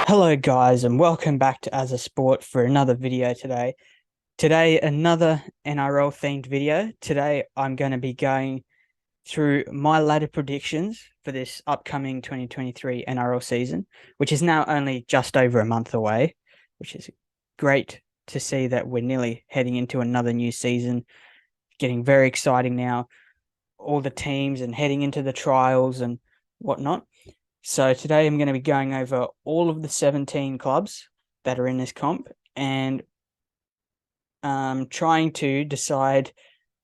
Hello guys and welcome back to As a Sport for another video today. Today another NRL themed video. Today I'm going to be going through my ladder predictions for this upcoming 2023 NRL season, which is now only just over a month away, which is great to see that we're nearly heading into another new season. Getting very exciting now, all the teams and heading into the trials and whatnot. So today I'm going to be going over all of the 17 clubs that are in this comp and trying to decide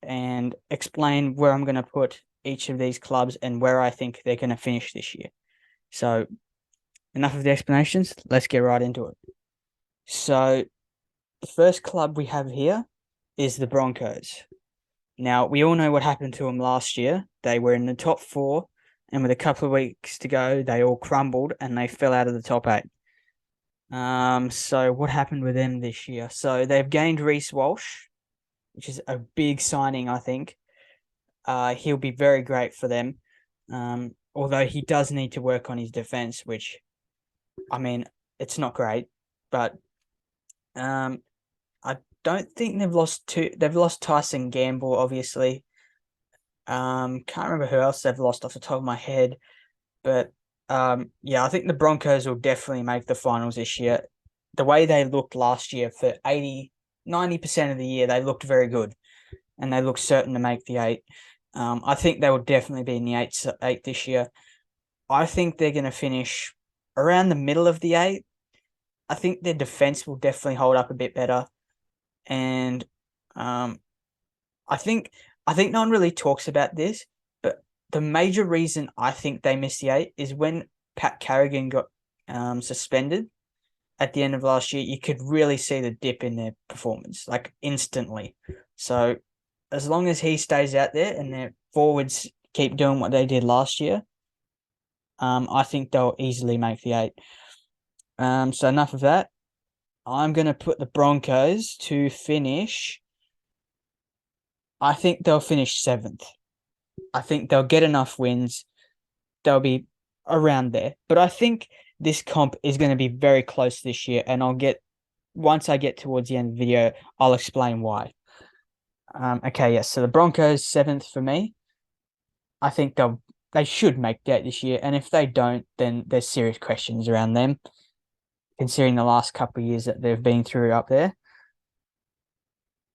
and explain where I'm going to put each of these clubs and where I think they're going to finish this year. So enough of the explanations. Let's get right into it. So the first club we have here is the Broncos. Now, we all know what happened to them last year. They were in the top four, and with a couple of weeks to go, they all crumbled and they fell out of the top eight. So what happened with them this year? So they've gained Reece Walsh, which is a big signing, I think. He'll be very great for them. Although he does need to work on his defense, which, I mean, it's not great, but I don't think they've lost Tyson Gamble, obviously. Can't remember who else they've lost off the top of my head, but yeah, I think the Broncos will definitely make the finals this year. The way they looked last year for 90% of the year, they looked very good and they looked certain to make the eight. I think they will definitely be in the eight this year. I think they're going to finish around the middle of the eight. I think their defense will definitely hold up a bit better. And um, I think no one really talks about this, but the major reason I think they missed the eight is when Pat Carrigan got suspended at the end of last year. You could really see the dip in their performance, like instantly. So as long as he stays out there and their forwards keep doing what they did last year, I think they'll easily make the eight. So enough of that. I'm going to put the Broncos to finish. I think they'll finish seventh. I think they'll get enough wins. They'll be around there. But I think this comp is going to be very close this year, and once I get towards the end of the video, I'll explain why. Okay, yes. So the Broncos seventh for me. I think they should make that this year, and if they don't, then there's serious questions around them, considering the last couple of years that they've been through up there.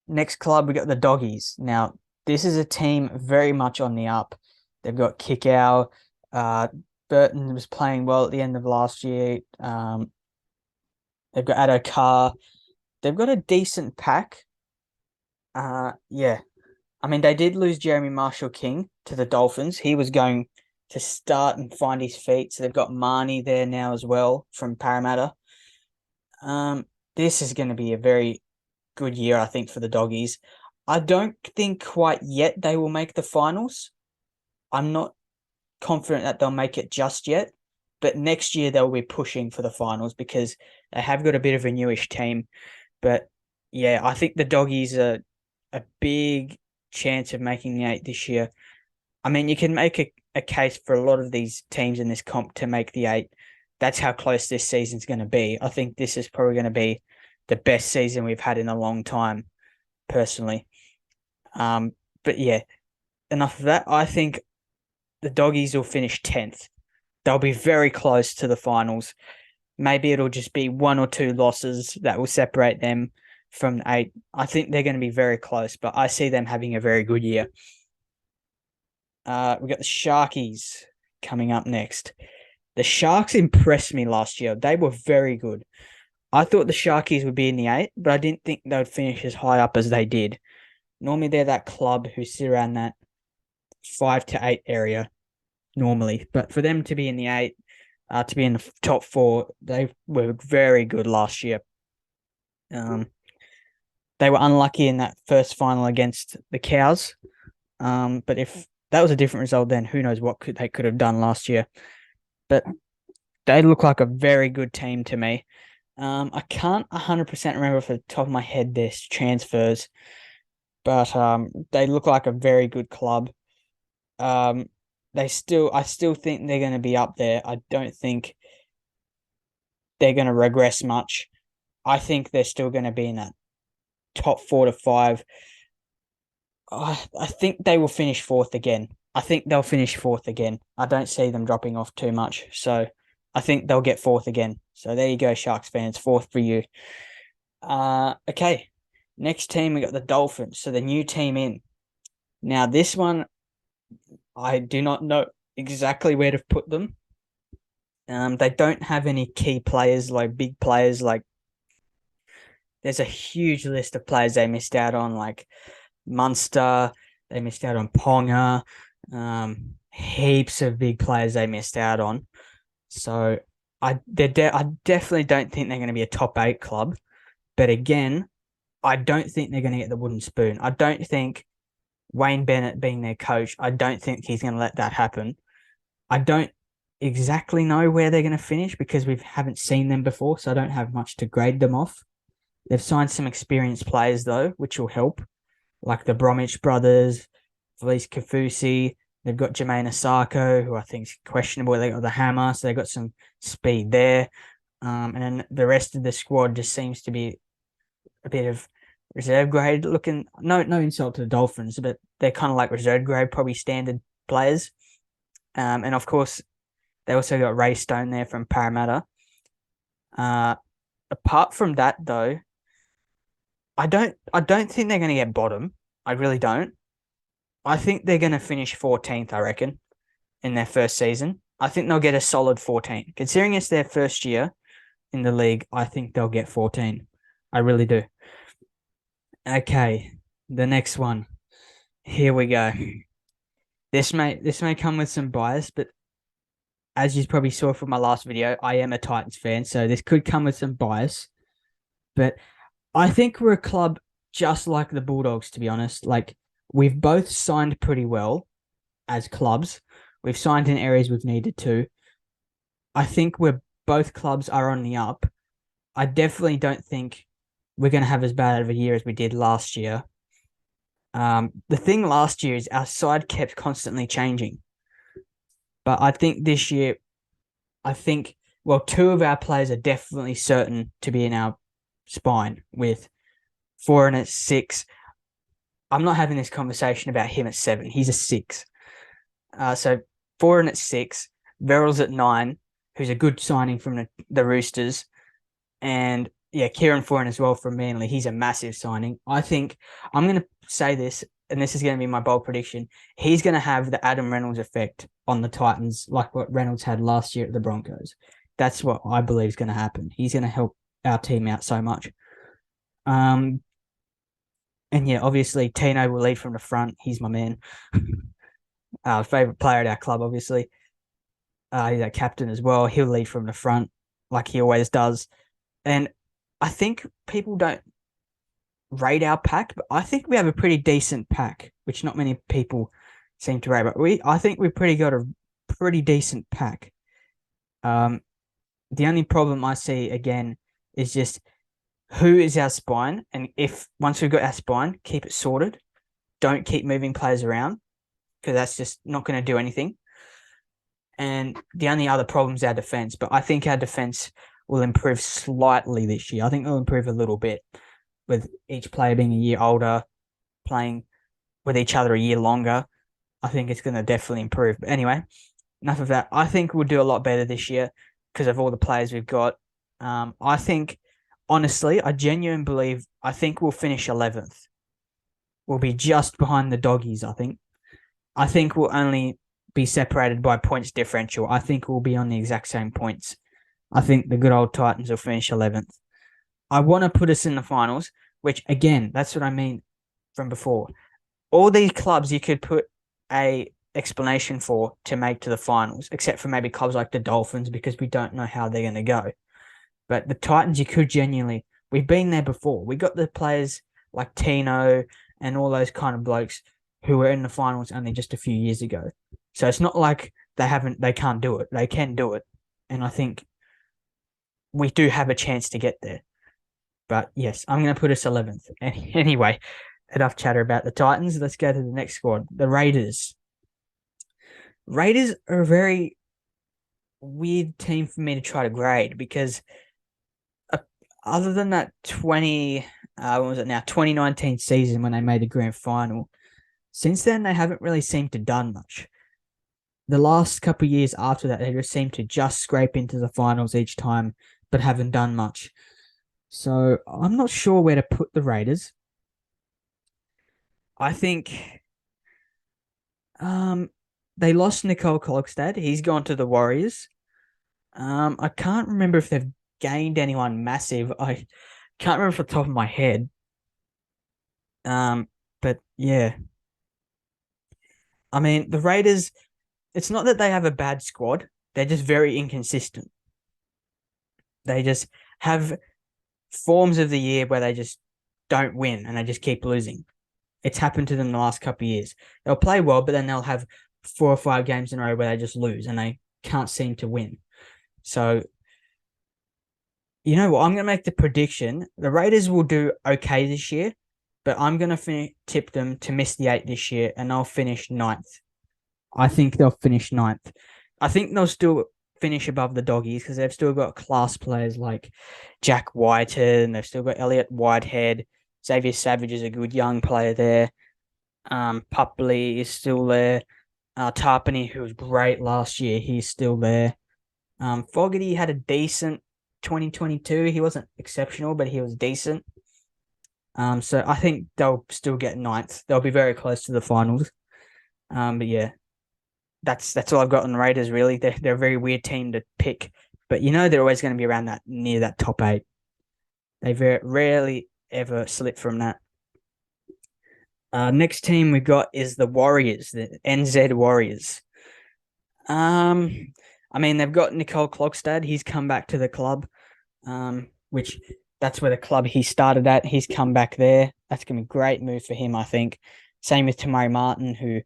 Next club, we got the Doggies. Now, this is a team very much on the up. They've got Kickow. Burton was playing well at the end of last year. They've got Addo Carr. They've got a decent pack. Yeah. I mean, they did lose Jeremy Marshall King to the Dolphins. He was going to start and find his feet. So they've got Marnie there now as well from Parramatta. This is going to be a very good year, I think, for the Doggies. I don't think quite yet they will make the finals. I'm not confident that they'll make it just yet, but next year they'll be pushing for the finals because they have got a bit of a newish team. But yeah, I think the Doggies are a big chance of making the eight this year. I mean, you can make a case for a lot of these teams in this comp to make the eight. That's how close this season's going to be. I think this is probably going to be the best season we've had in a long time, personally. But yeah, enough of that. I think the Doggies will finish 10th. They'll be very close to the finals. Maybe it'll just be one or two losses that will separate them from eight. I think they're going to be very close, but I see them having a very good year. We got the Sharkies coming up next. The Sharks impressed me last year. They were very good. I thought the Sharkies would be in the eight, but I didn't think they would finish as high up as they did. Normally, they're that club who sit around that 5 to 8 area normally. But for them to be in the eight, to be in the top four, they were very good last year. They were unlucky in that first final against the Cows. But if that was a different result, then who knows what they could have done last year. But they look like a very good team to me. I can't 100% remember off the top of my head their transfers, but they look like a very good club. I still think they're going to be up there. I don't think they're going to regress much. I think they're still going to be in that top 4 to 5. I think they will finish fourth again. I think they'll finish fourth again. I don't see them dropping off too much. So I think they'll get fourth again. So there you go, Sharks fans. Fourth for you. Okay. Next team, we got the Dolphins. So the new team in. Now, this one, I do not know exactly where to put them. They don't have any key players, like big players. Like, there's a huge list of players they missed out on, like Munster. They missed out on Ponga. Heaps of big players they missed out on. So I definitely don't think they're going to be a top 8 club. But again, I don't think they're going to get the wooden spoon. I don't think Wayne Bennett being their coach, I don't think he's going to let that happen. I don't exactly know where they're going to finish because we haven't seen them before, so I don't have much to grade them off. They've signed some experienced players, though, which will help, like the Bromwich brothers, Felice Kafusi. They've got Jermaine Asako, who I think is questionable. They got the hammer, so they've got some speed there. And then the rest of the squad just seems to be a bit of reserve grade looking. No insult to the Dolphins, but they're kind of like reserve grade, probably standard players. And of course, they also got Ray Stone there from Parramatta. Apart from that, though, I don't think they're going to get bottom. I really don't. I think they're going to finish 14th, I reckon, in their first season. I think they'll get a solid 14. Considering it's their first year in the league, I think they'll get 14. I really do. Okay, the next one. Here we go. This may come with some bias, but as you probably saw from my last video, I am a Titans fan, so this could come with some bias. But I think we're a club just like the Bulldogs, to be honest. Like, we've both signed pretty well as clubs. We've signed in areas we've needed to. I think both clubs are on the up. I definitely don't think we're going to have as bad of a year as we did last year. The thing last year is our side kept constantly changing. But I think this year, two of our players are definitely certain to be in our spine with Foran at 6. I'm not having this conversation about him at 7. He's a 6. So Foran at 6, Verrills at 9, who's a good signing from the Roosters. And yeah, Kieran Foran as well from Manly. He's a massive signing. I think I'm going to say this, and this is going to be my bold prediction. He's going to have the Adam Reynolds effect on the Titans, like what Reynolds had last year at the Broncos. That's what I believe is going to happen. He's going to help our team out so much. And yeah, obviously Tino will lead from the front. He's my man. Favorite player at our club, obviously. He's our captain as well. He'll lead from the front like he always does. And I think people don't rate our pack, but I think we have a pretty decent pack, which not many people seem to rate. But I think we've got a pretty decent pack. The only problem I see again is just who is our spine, and if once we've got our spine, keep it sorted. Don't keep moving players around because that's just not going to do anything. And the only other problem is our defense, but I think our defense will improve slightly this year. I think they'll improve a little bit with each player being a year older, playing with each other a year longer. I think it's going to definitely improve. But anyway, enough of that. I think we'll do a lot better this year because of all the players we've got. I think, honestly, I genuinely believe, I think we'll finish 11th. We'll be just behind the Doggies, I think. I think we'll only be separated by points differential. I think we'll be on the exact same points. I think the good old Titans will finish 11th. I want to put us in the finals, which, again, that's what I mean from before. All these clubs you could put a explanation for to make to the finals, except for maybe clubs like the Dolphins, because we don't know how they're going to go. But the Titans, you could genuinely... We've been there before. We got the players like Tino and all those kind of blokes who were in the finals only just a few years ago. So it's not like they can't do it. They can do it. And I think we do have a chance to get there. But yes, I'm going to put us 11th. Anyway, enough chatter about the Titans. Let's go to the next squad. The Raiders. Raiders are a very weird team for me to try to grade because other than that what was it now, 2019 season when they made the grand final, since then they haven't really seemed to done much. The last couple of years after that, they just seem to just scrape into the finals each time, but haven't done much. So I'm not sure where to put the Raiders. I think um they lost Nicole Klogstad. He's gone to the Warriors. I can't remember if they've gained anyone massive. I can't remember off the top of my head. But yeah, I mean the Raiders. It's not that they have a bad squad. They're just very inconsistent. They just have forms of the year where they just don't win and they just keep losing. It's happened to them the last couple of years. They'll play well, but then they'll have 4 or 5 games in a row where they just lose and they can't seem to win. So, you know what? I'm going to make the prediction. The Raiders will do okay this year, but I'm going to tip them to miss the 8 this year and they'll finish ninth. I think they'll finish ninth. I think they'll still finish above the doggies because they've still got class players like Jack Whitehead and they've still got Elliot Whitehead. Xavier Savage is a good young player there. Pupley is still there. Tarpany, who was great last year, he's still there. Fogarty had a decent 2022. He wasn't exceptional, but he was decent. So I think they'll still get ninth. They'll be very close to the finals. But yeah, that's all I've got on the Raiders. Really, they're a very weird team to pick, but they're always going to be around that near that top 8. They very rarely ever slip from that. Next team we got is the Warriors, the NZ Warriors. I mean they've got Nicole Klogstad. He's come back to the club, which that's where the club he started at. He's come back there. That's gonna be a great move for him, I think. Same with Tamari Martin, who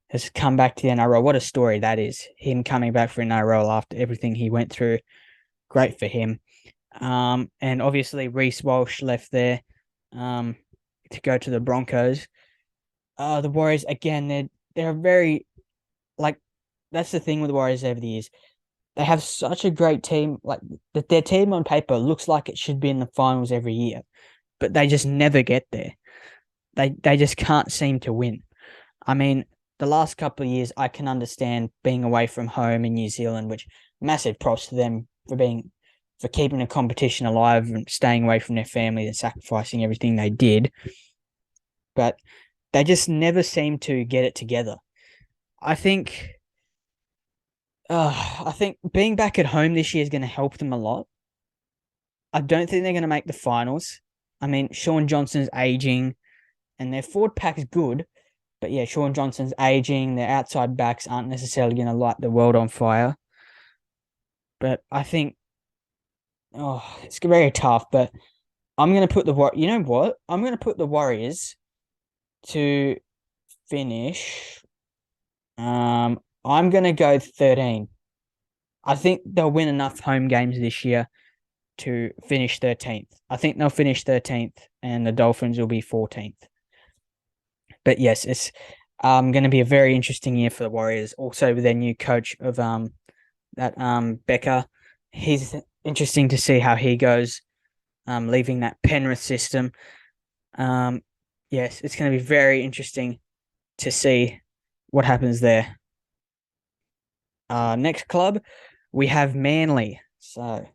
has come back to the NRL. What a story that is! Him coming back for NRL after everything he went through. Great for him. And obviously Reece Walsh left there, to go to the Broncos. The Warriors again. They're very like that's the thing with the Warriors over the years. They have such a great team. Like that, their team on paper looks like it should be in the finals every year, but they just never get there. They just can't seem to win. I mean, the last couple of years, I can understand being away from home in New Zealand, which massive props to them for keeping the competition alive and staying away from their family and sacrificing everything they did. But they just never seem to get it together. I think I think being back at home this year is going to help them a lot. I don't think they're going to make the finals. I mean, Sean Johnson's aging and their forward pack is good, but yeah, Sean Johnson's aging. Their outside backs aren't necessarily going to light the world on fire. But I think, it's very tough. But I'm going to put you know what? I'm going to put the Warriors to finish. I'm going to go 13. I think they'll win enough home games this year to finish 13th. I think they'll finish 13th and the Dolphins will be 14th. But yes, it's going to be a very interesting year for the Warriors. Also with their new coach of Becker. He's interesting to see how he goes, leaving that Penrith system. Yes, it's going to be very interesting to see what happens there. Next club, we have Manly. So,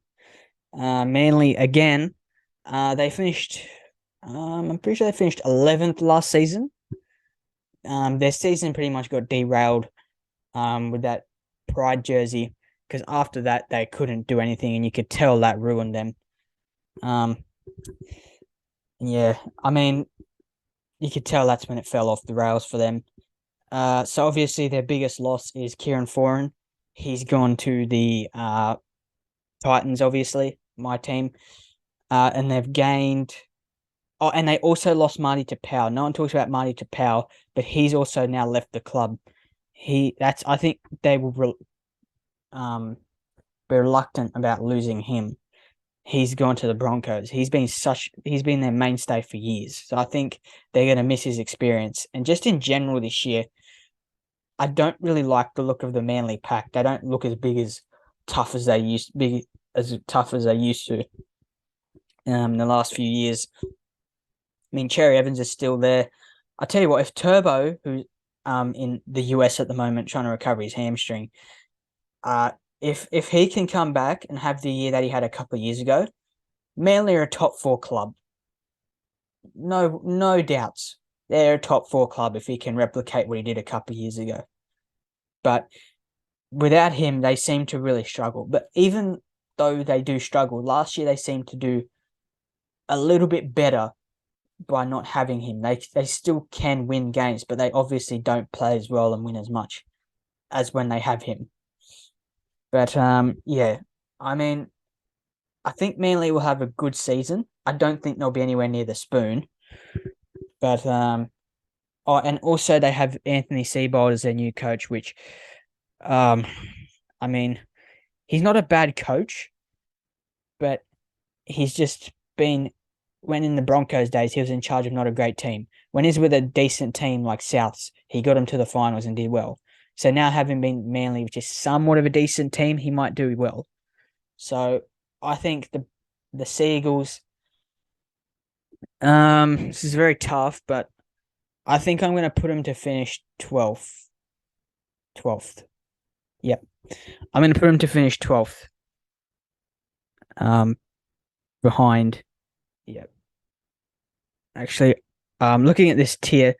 Manly again. They finished. I'm pretty sure they finished 11th last season. Their season pretty much got derailed. With that Pride jersey, because after that they couldn't do anything, and you could tell that ruined them. Yeah, I mean, you could tell that's when it fell off the rails for them. So obviously their biggest loss is Kieran Foran. He's gone to the Titans, obviously, my team. And they've gained. Oh, and they also lost Marty Tapau. No one talks about Marty Tapau, but he's also now left the club. I think they will be reluctant about losing him. He's gone to the Broncos. He's been their mainstay for years. So I think they're going to miss his experience. And just in general this year, I don't really like the look of the Manly pack. They don't look as tough as they used to. in the last few years. I mean, Cherry Evans is still there. I tell you what, if Turbo, who's in the US at the moment trying to recover his hamstring, if he can come back and have the year that he had a couple of years ago, Manly are a top four club. No doubts. They're a top four club if he can replicate what he did a couple of years ago. But without him, they seem to really struggle. But even though they do struggle, last year they seemed to do a little bit better by not having him. They still can win games, but they obviously don't play as well and win as much as when they have him. But yeah, I mean, I think Manly will have a good season. I don't think they'll be anywhere near the spoon. But oh, and also they have Anthony Seibold as their new coach, which I mean, he's not a bad coach, but he's just been when in the Broncos days, he was in charge of not a great team. When he's with a decent team like Souths, he got them to the finals and did well. So now having been Manly, which is somewhat of a decent team, he might do well. So I think the Seagulls. This is very tough, but I think I'm going to put him to finish 12th. 12th. Yep. I'm going to put him to finish 12th. Behind. Yep. Actually, looking at this tier.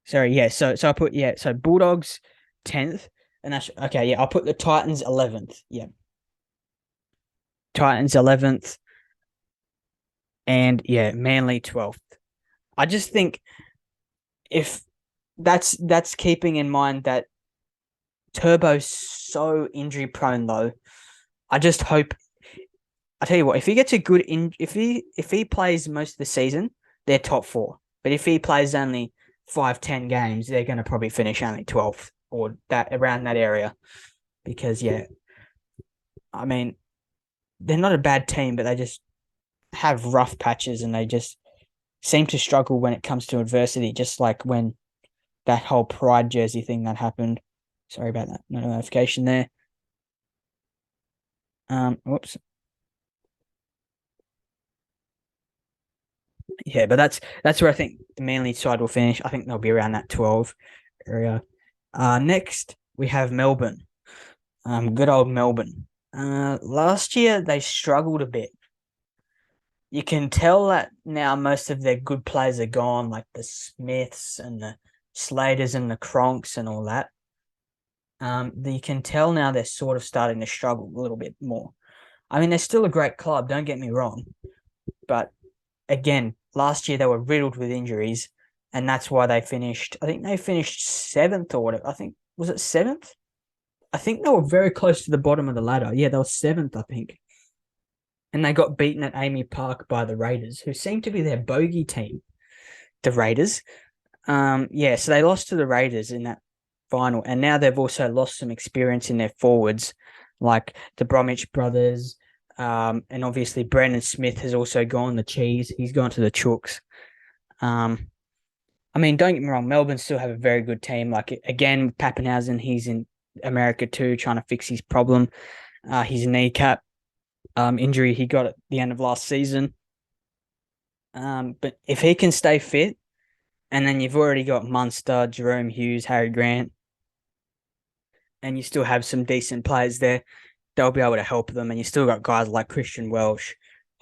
Sorry, yeah. So I put So Bulldogs 10th, and that's okay. Yeah, I'll put the Titans 11th. Yeah, Titans 11th, and yeah, Manly 12th. I just think if that's keeping in mind that Turbo's so injury prone though. I just hope. I tell you what, if he gets a good if he plays most of the season, they're top four. But if he plays only 5-10 games, they're going to probably finish only 12th or that around that area. Because yeah, I mean, they're not a bad team, but they just have rough patches and they just seem to struggle when it comes to adversity. Just like when that whole Pride jersey thing that happened. Sorry about that. No notification there. Whoops. Yeah, but that's where I think the Manly side will finish. I think they'll be around that 12 area. Next we have Melbourne. Good old Melbourne. Last year they struggled a bit. You can tell that now most of their good players are gone, like the Smiths and the Slaters and the Cronks and all that. You can tell now they're sort of starting to struggle a little bit more. I mean, they're still a great club, don't get me wrong, but again, last year they were riddled with injuries, and that's why they finished. I think they finished seventh or whatever. I think was it seventh? I think they were very close to the bottom of the ladder. Yeah, they were seventh, I think. And they got beaten at Amy Park by the Raiders, who seem to be their bogey team. The Raiders. Yeah, so they lost to the Raiders in that final, and now they've also lost some experience in their forwards, like the Bromwich brothers, and obviously Brandon Smith has also gone the cheese. He's gone to the Chooks. I mean, don't get me wrong, Melbourne still have a very good team. Like again, Pappenhausen, he's in America too, trying to fix his problem. His kneecap injury he got at the end of last season. But if he can stay fit, and then you've already got Munster, Jerome Hughes, Harry Grant, and you still have some decent players there, they'll be able to help them. And you still got guys like Christian Welsh,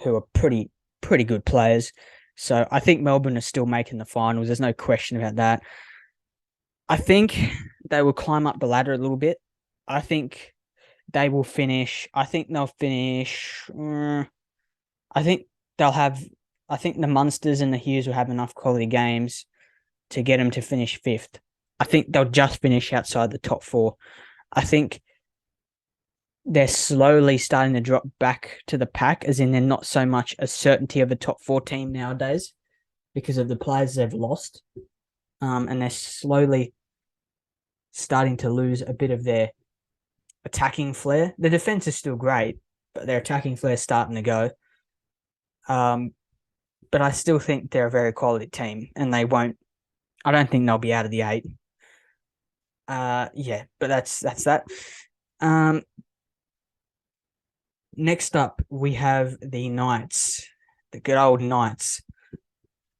who are pretty good players. So I think Melbourne are still making the finals. There's no question about that. I think they will climb up the ladder a little bit. I think they will finish. I think they'll finish. I think they'll have. I think the Munsters and the Hughes will have enough quality games to get them to finish fifth. I think they'll just finish outside the top four. I think they're slowly starting to drop back to the pack, as in they're not so much a certainty of a top four team nowadays because of the players they've lost. And they're slowly starting to lose a bit of their attacking flair. The defense is still great, but their attacking flair is starting to go. But I still think they're a very quality team, and they won't. I don't think they'll be out of the 8. Yeah, but that's that. Next up, we have the Knights, the good old Knights.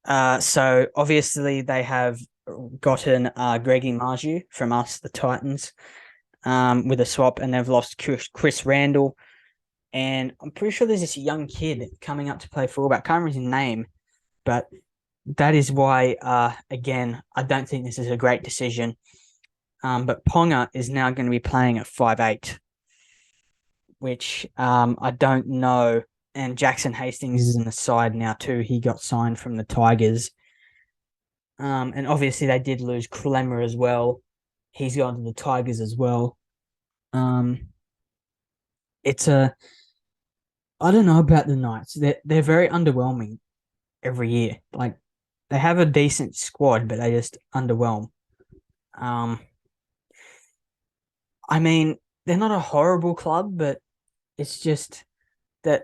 So obviously they have gotten Greggy Marju from us, the Titans, with a swap, and they've lost Chris Randall. And I'm pretty sure there's this young kid coming up to play fullback. Can't remember his name, but that is why, again, I don't think this is a great decision. But Ponga is now going to be playing at 5'8", which I don't know. And Jackson Hastings is in the side now too. He got signed from the Tigers. And obviously they did lose Clemmer as well. He's gone to the Tigers as well. Um, it's a I don't know about the Knights. They're very underwhelming every year. Like they have a decent squad, but they just underwhelm. Um, I mean, they're not a horrible club, but it's just that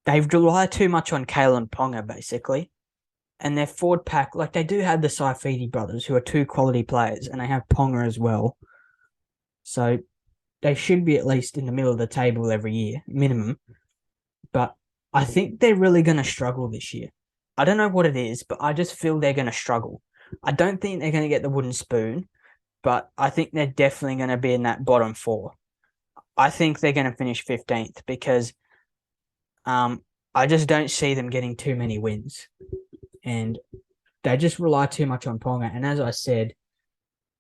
they've relied too much on Kalen Ponga basically, and their forward pack, like they do have the Saifidi brothers who are two quality players, and they have Ponga as well. So they should be at least in the middle of the table every year, minimum. But I think they're really going to struggle this year. I don't know what it is, but I just feel they're going to struggle. I don't think they're going to get the wooden spoon, but I think they're definitely going to be in that bottom four. I think they're going to finish 15th because um, I just don't see them getting too many wins. And they just rely too much on Ponga. And as I said,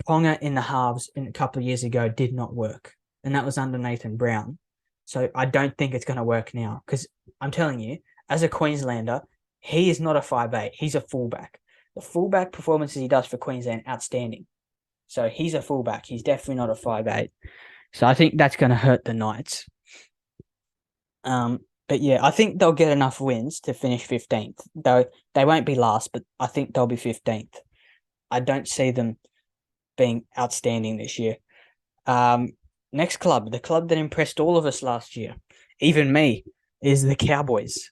Ponga in the halves in a couple of years ago did not work. And that was under Nathan Brown. So I don't think it's going to work now because I'm telling you, as a Queenslander, he is not a 5'8". He's a fullback. The fullback performances he does for Queensland, outstanding. So he's a fullback. He's definitely not a 5'8". So I think that's going to hurt the Knights. But yeah, I think they'll get enough wins to finish 15th. Though they won't be last, but I think they'll be 15th. I don't see them being outstanding this year. Um, Next club, the club that impressed all of us last year, even me, is the Cowboys.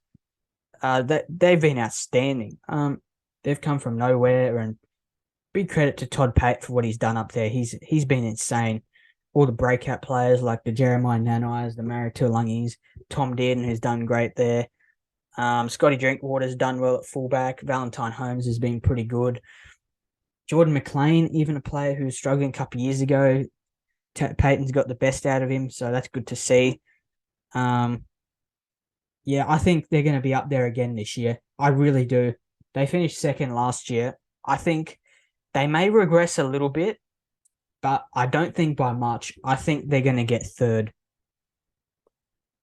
They've been outstanding. They've come from nowhere, and big credit to Todd Pate for what he's done up there. He's been insane. All the breakout players like the Jeremiah Nanais, the Mary Tulungis, Tom Dearden, who's done great there. Scotty Drinkwater's done well at fullback. Valentine Holmes has been pretty good. Jordan McLean, even a player who was struggling a couple of years ago, Peyton's got the best out of him, so that's good to see. Yeah, I think they're going to be up there again this year. I really do. They finished second last year. I think they may regress a little bit, but I don't think by much. I think they're going to get third.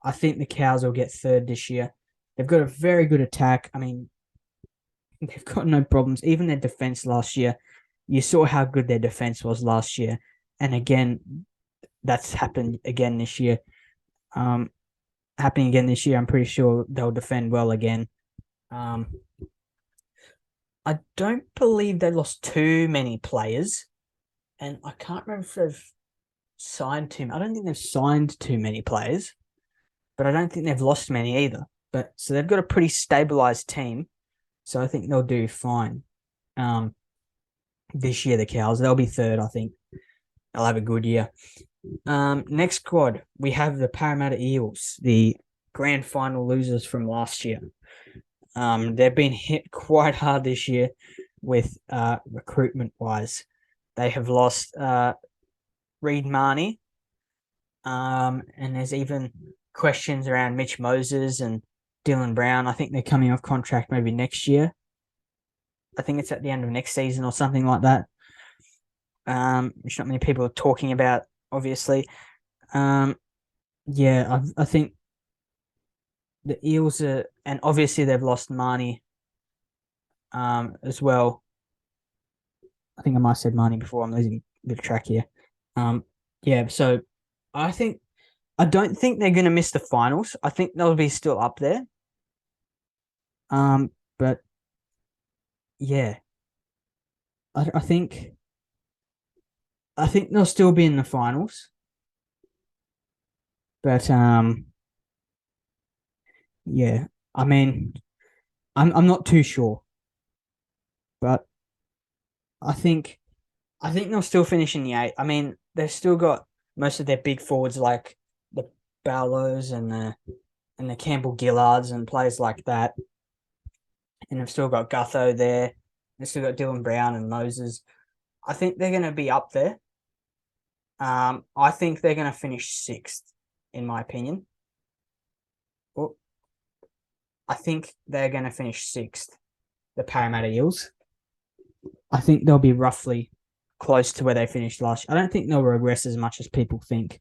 I think the Cows will get third this year. They've got a very good attack. I mean, they've got no problems. Even their defense last year, you saw how good their defense was last year. And again, that's happened again this year. Happening again this year, I'm pretty sure they'll defend well again. I don't believe they lost too many players, and I can't remember if they've signed too. I don't think they've signed too many players, but I don't think they've lost many either. But so they've got a pretty stabilized team, so I think they'll do fine. This year the Cows they'll be third. I think they'll have a good year. Next squad we have the Parramatta Eels, the grand final losers from last year. They've been hit quite hard this year with recruitment wise. They have lost Reed Marnie, and there's even questions around Mitch Moses and Dylan Brown. I think they're coming off contract maybe next year. I think it's at the end of next season or something like that. Which not many people are talking about, obviously. Yeah, I think the Eels are, and obviously they've lost Marnie as well. I think I might have said Marnie before. I'm losing a bit of track here. Yeah, so I don't think they're going to miss the finals. I think they'll be still up there. But yeah, I think they'll still be in the finals. But yeah, I mean, I'm not too sure, but I think they'll still finish in the eight. I mean, they've still got most of their big forwards like the Barlows and the Campbell Gillards and players like that. And they've still got Gutho there. They've still got Dylan Brown and Moses. I think they're going to be up there. I think they're going to finish sixth, in my opinion. Well, I think they're going to finish sixth, the Parramatta Eels. I think they'll be roughly close to where they finished last year. I don't think they'll regress as much as people think.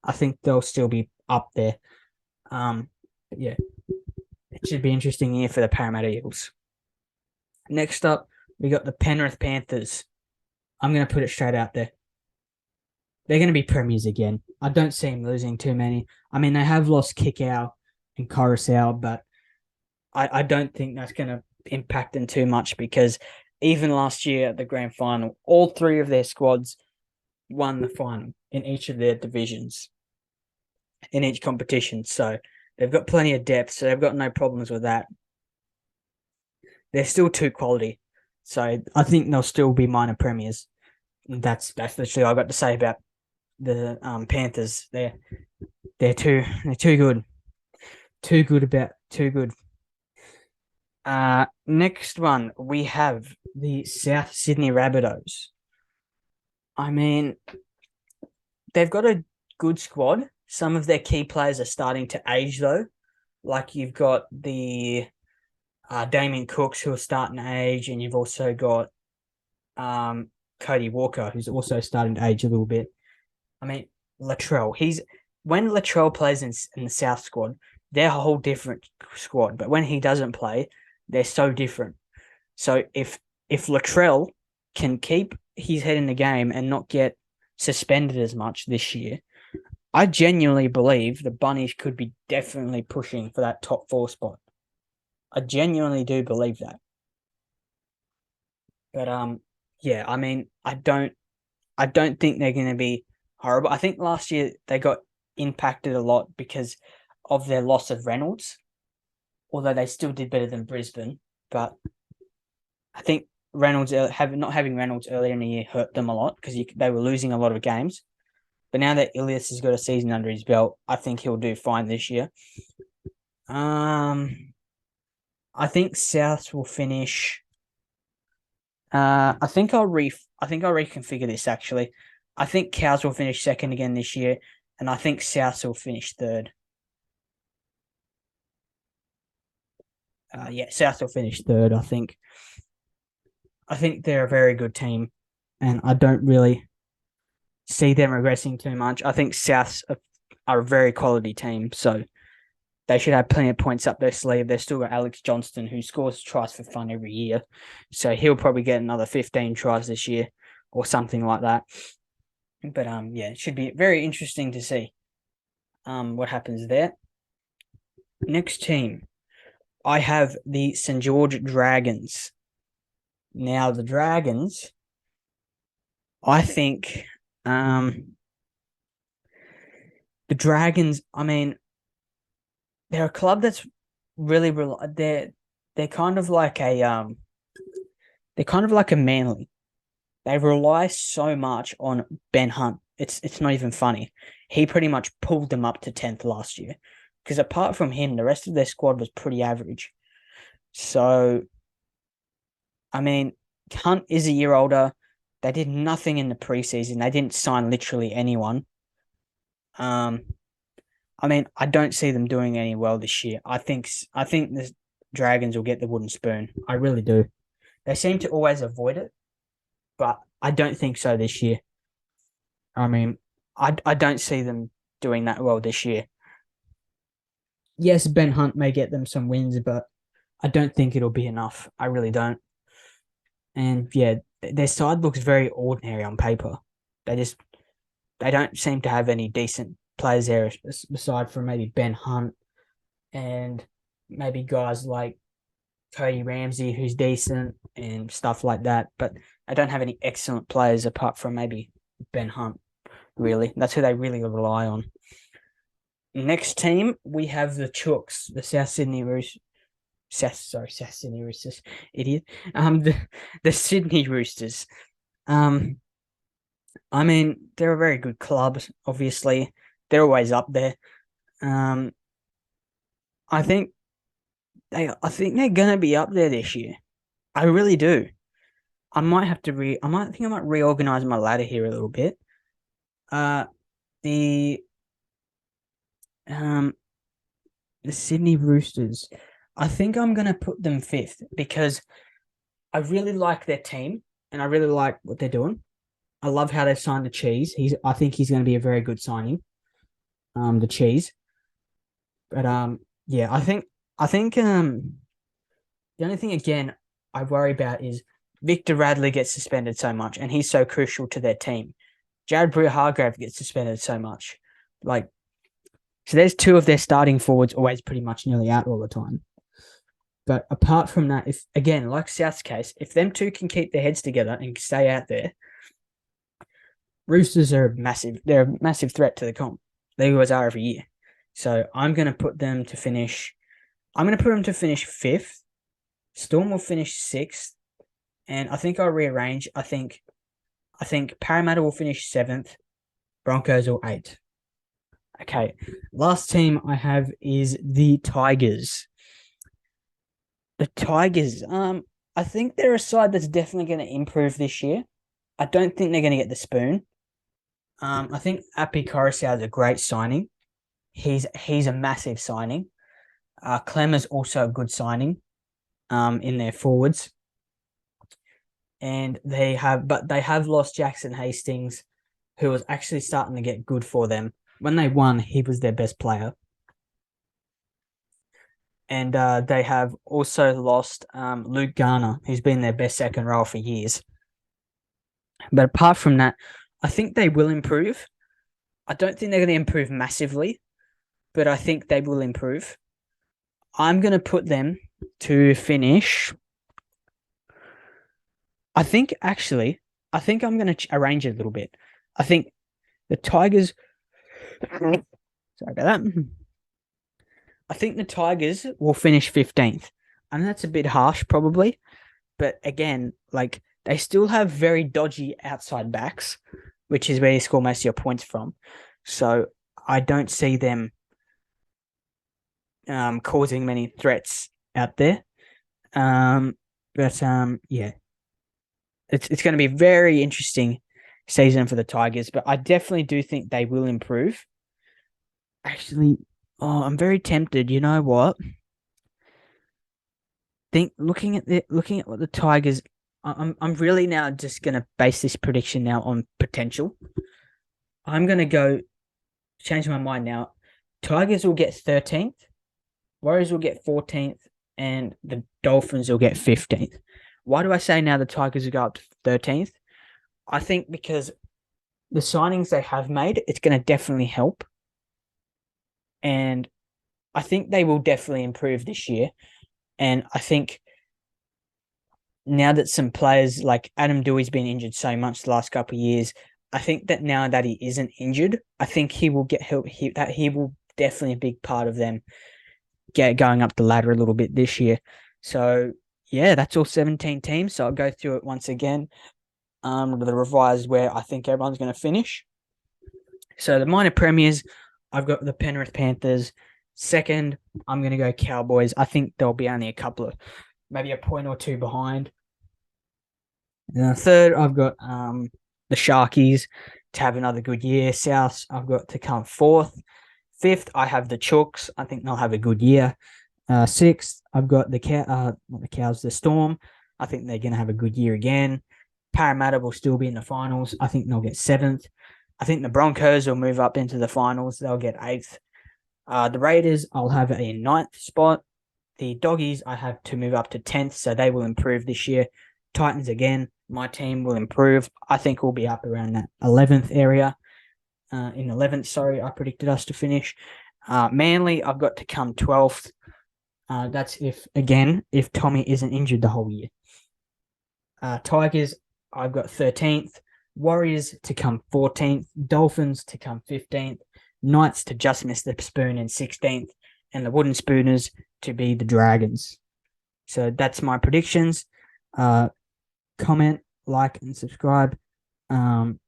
I think they'll still be up there. Yeah, it should be an interesting year for the Parramatta Eels. Next up, we got the Penrith Panthers. I'm going to put it straight out there. They're going to be premiers again. I don't see them losing too many. I mean, they have lost Kickow and Coruscant, but I don't think that's going to impact them too much because even last year at the grand final, all three of their squads won the final in each of their divisions, in each competition. So they've got plenty of depth, so they've got no problems with that. They're still too quality. So I think they'll still be minor premiers. That's literally all I got to say about the Panthers. They're too good. Too good. Next one we have the South Sydney Rabbitohs. I mean, they've got a good squad. Some of their key players are starting to age though. Like you've got the Damien Cooks who are starting to age, and you've also got Cody Walker who's also starting to age a little bit. I mean, Latrell. When Latrell plays in the South squad, they're a whole different squad. But when he doesn't play, they're so different. So if Latrell can keep his head in the game and not get suspended as much this year, I genuinely believe the Bunnies could be definitely pushing for that top 4 spot. I genuinely do believe that. But yeah, I mean, I don't think they're going to be horrible. I think last year they got impacted a lot because of their loss of Reynolds, although they still did better than Brisbane. But I think not having Reynolds earlier in the year hurt them a lot because they were losing a lot of games. But now that Ilias has got a season under his belt, I think he'll do fine this year. I think South will finish. I think I'll reconfigure this actually. I think Cows will finish second again this year, and I think South will finish third. Yeah, South will finish third. I think they're a very good team, and I don't really see them regressing too much. I think Souths are a very quality team, so they should have plenty of points up their sleeve. They've still got Alex Johnston, who scores tries for fun every year, so he'll probably get another 15 tries this year or something like that. But yeah, it should be very interesting to see what happens there. Next team, I have the St. George Dragons. Now, the Dragons, I think the Dragons, I mean, they're a club that's really they're kind of like a Manly. They rely so much on Ben Hunt. It's not even funny. He pretty much pulled them up to 10th last year. Because apart from him, the rest of their squad was pretty average. So, I mean, Hunt is a year older. They did nothing in the preseason. They didn't sign literally anyone. I mean, I don't see them doing any well this year. I think the Dragons will get the wooden spoon. I really do. They seem to always avoid it, but I don't think so this year. I mean, I don't see them doing that well this year. Yes, Ben Hunt may get them some wins, but I don't think it'll be enough. I really don't. And yeah, their side looks very ordinary on paper. They don't seem to have any decent players there aside from maybe Ben Hunt and maybe guys like Cody Ramsey, who's decent and stuff like that. But I don't have any excellent players apart from maybe Ben Hunt, really. That's who they really rely on. Next team, we have the Chooks, the South Sydney Roosters. South Sydney Roosters, idiot. The Sydney Roosters. I mean, they're a very good club, obviously. They're always up there. Um, I think I think they're gonna be up there this year. I really do. I might reorganize my ladder here a little bit. Uh, the um the Sydney Roosters. I think I'm gonna put them fifth because I really like their team and I really like what they're doing. I love how they've signed the Cheese. I think he's going to be a very good signing. The Cheese, but yeah, I think the only thing again I worry about is Victor Radley gets suspended so much, and he's so crucial to their team. Jared Brewer-Hargrave gets suspended so much, like so. There's two of their starting forwards always pretty much nearly out all the time. But apart from that, if again, like South's case, if them two can keep their heads together and stay out there, Roosters are massive. They're a massive threat to the comp. They always are every year. So I'm going to put them to finish. I'm going to put them to finish fifth. Storm will finish sixth, and I think I'll rearrange. I think Parramatta will finish seventh. Broncos will eighth. Okay, last team I have is the Tigers. The Tigers. I think they're a side that's definitely going to improve this year. I don't think they're going to get the spoon. I think Api Coruscant is a great signing. He's a massive signing. Clem is also a good signing. In their forwards, and they have lost Jackson Hastings, who was actually starting to get good for them. When they won, he was their best player. And they have also lost Luke Garner, who's been their best second row for years. But apart from that, I think they will improve. I don't think they're going to improve massively, but I think they will improve. I'm going to put them to finish. I think I'm going to arrange it a little bit. I think the Tigers. Sorry about that. I think the Tigers will finish 15th. And that's a bit harsh, probably. But again, like they still have very dodgy outside backs, which is where you score most of your points from. So I don't see them causing many threats out there. Yeah, it's going to be a very interesting season for the Tigers, but I definitely do think they will improve. Actually, I'm very tempted. You know what? Looking at what the Tigers, I'm really now just going to base this prediction now on potential. I'm going to go change my mind now. Tigers will get 13th, Warriors will get 14th, and the Dolphins will get 15th. Why do I say now the Tigers will go up to 13th? I think because the signings they have made, it's going to definitely help. And I think they will definitely improve this year. And I think now that some players like Adam Dewey's been injured so much the last couple of years, I think that now that he isn't injured, I think he will get help. He will definitely a big part of them get going up the ladder a little bit this year. So yeah, that's all 17 teams. So I'll go through it once again. The revised where I think everyone's going to finish. So the minor premiers, I've got the Penrith Panthers. Second, I'm going to go Cowboys. I think they'll be only maybe a point or two behind. And third, I've got the Sharkies to have another good year. South, I've got to come fourth. Fifth, I have the Chooks. I think they'll have a good year. Sixth, I've got the Storm. I think they're going to have a good year again. Parramatta will still be in the finals. I think they'll get seventh. I think the Broncos will move up into the finals. They'll get eighth. The Raiders, I'll have a ninth spot. The Doggies, I have to move up to 10th, so they will improve this year. Titans, again, my team will improve. I think we'll be up around that 11th area. In 11th, sorry, I predicted us to finish. Manly, I've got to come 12th. That's if Tommy isn't injured the whole year. Tigers, I've got 13th. Warriors to come 14th. Dolphins to come 15th. Knights to just miss the spoon in 16th. And the Wooden Spooners to be the Dragons. So that's my predictions. Comment, like, and subscribe on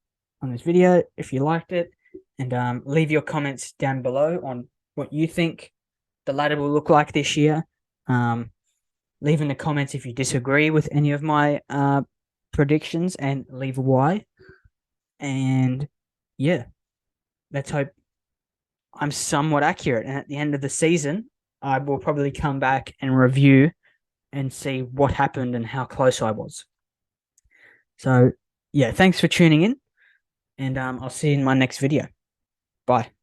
this video if you liked it. And leave your comments down below on what you think the ladder will look like this year. Leave in the comments if you disagree with any of my predictions, and leave a why. And yeah, let's hope I'm somewhat accurate. And at the end of the season, I will probably come back and review and see what happened and how close I was. So yeah, thanks for tuning in, and I'll see you in my next video. Bye.